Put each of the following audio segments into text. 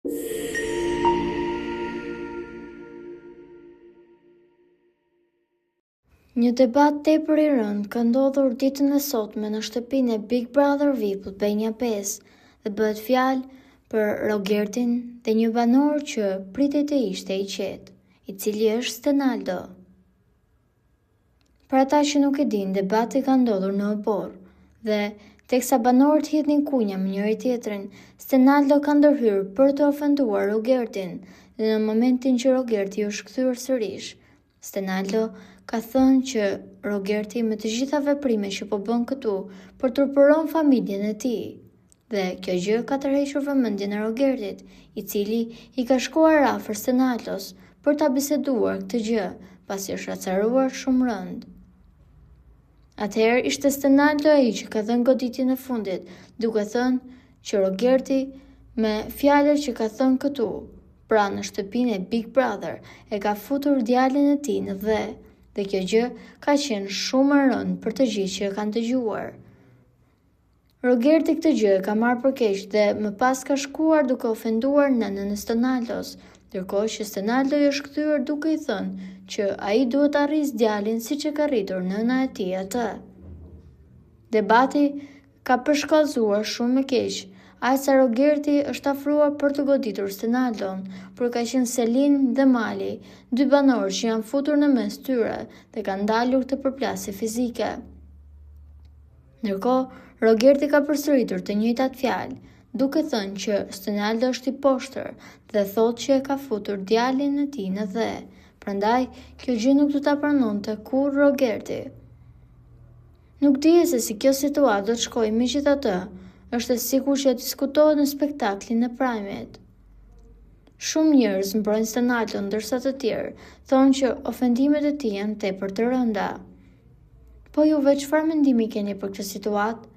Një debat tepër i rënd ka ndodhur ditën e sotme në shtëpinë e Big Brother VIP Albania 5 dhe bëhet fjalë për Rogertin dhe një banor që pritet të ishte i qetë, i cili është Stenaldo. Për ata që nuk e dinë, debati ka ndodhur në Obor dhe teksa banorët hidhnin kunja me njëri tjetrin, Stenaldo ka ndërhyrë për të ofenduar Rogertin dhe në momentin që Rogerti u shkthyer sërish, Stenaldo ka thënë që Rogerti me të gjitha veprimet që po bën këtu përturpëron familjen e tij. Dhe kjo gjë ka tërhequr vëmendjen e Rogertit, i cili i ka shkuar afër Stenaldos për ta biseduar këtë gjë, pasi është acaruar shumë rënd. Atëherë ishte Stenaldo ai që ka dhënë goditjen e fundit, duke thënë që Rogerti me fjalët që ka thënë këtu, pra në shtëpinë e Big Brother, e ka futur djalin e tij në dhe kjo gjë ka qenë shumë e rëndë për të gjithë që e kanë dëgjuar. Rogerti këtë gjë ka marrë për keq dhe më pas ka shkuar duke ofenduar nënën e Stenaldos, ndërkohë që Stenaldo i është kthyer duke i thënë që ai duhet ta arrisë djalin siç e ka rritur nëna e tij atë. Debati ka përshkallëzuar shumë më keq, aq sa Rogerti është afruar për të goditur Stenaldon, por ka qenë Selin dhe Mali, dy banorë që janë futur në mes tyre dhe kanë ndalur këtë përplasje fizike. Ndërkohë, Rogerti ka përsëritur të njëjtat fjalë, duke thënë që Stenaldo është i poshtër dhe thotë që e ka futur djalin e tij në dhe, prandaj kjo gjë nuk do ta pranonte kurrë Rogerti. Nuk dihet se si kjo situatë do të shkojë, megjithatë, është e sigurt që diskutohet në spektaklin e Prime-it. Shumë njerëz mbrojnë Stenaldon, ndërsa të tjerë thonë që ofendimet e tij janë tepër të rënda. Po juve çfarë mendimi keni për këtë situatë?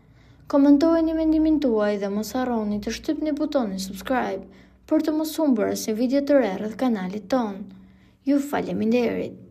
Komentojeni mendimin tuaj dhe mos harroni të shtypni butonin subscribe për të mos humbur asnjë video të re rreth kanalit ton. Ju faleminderit.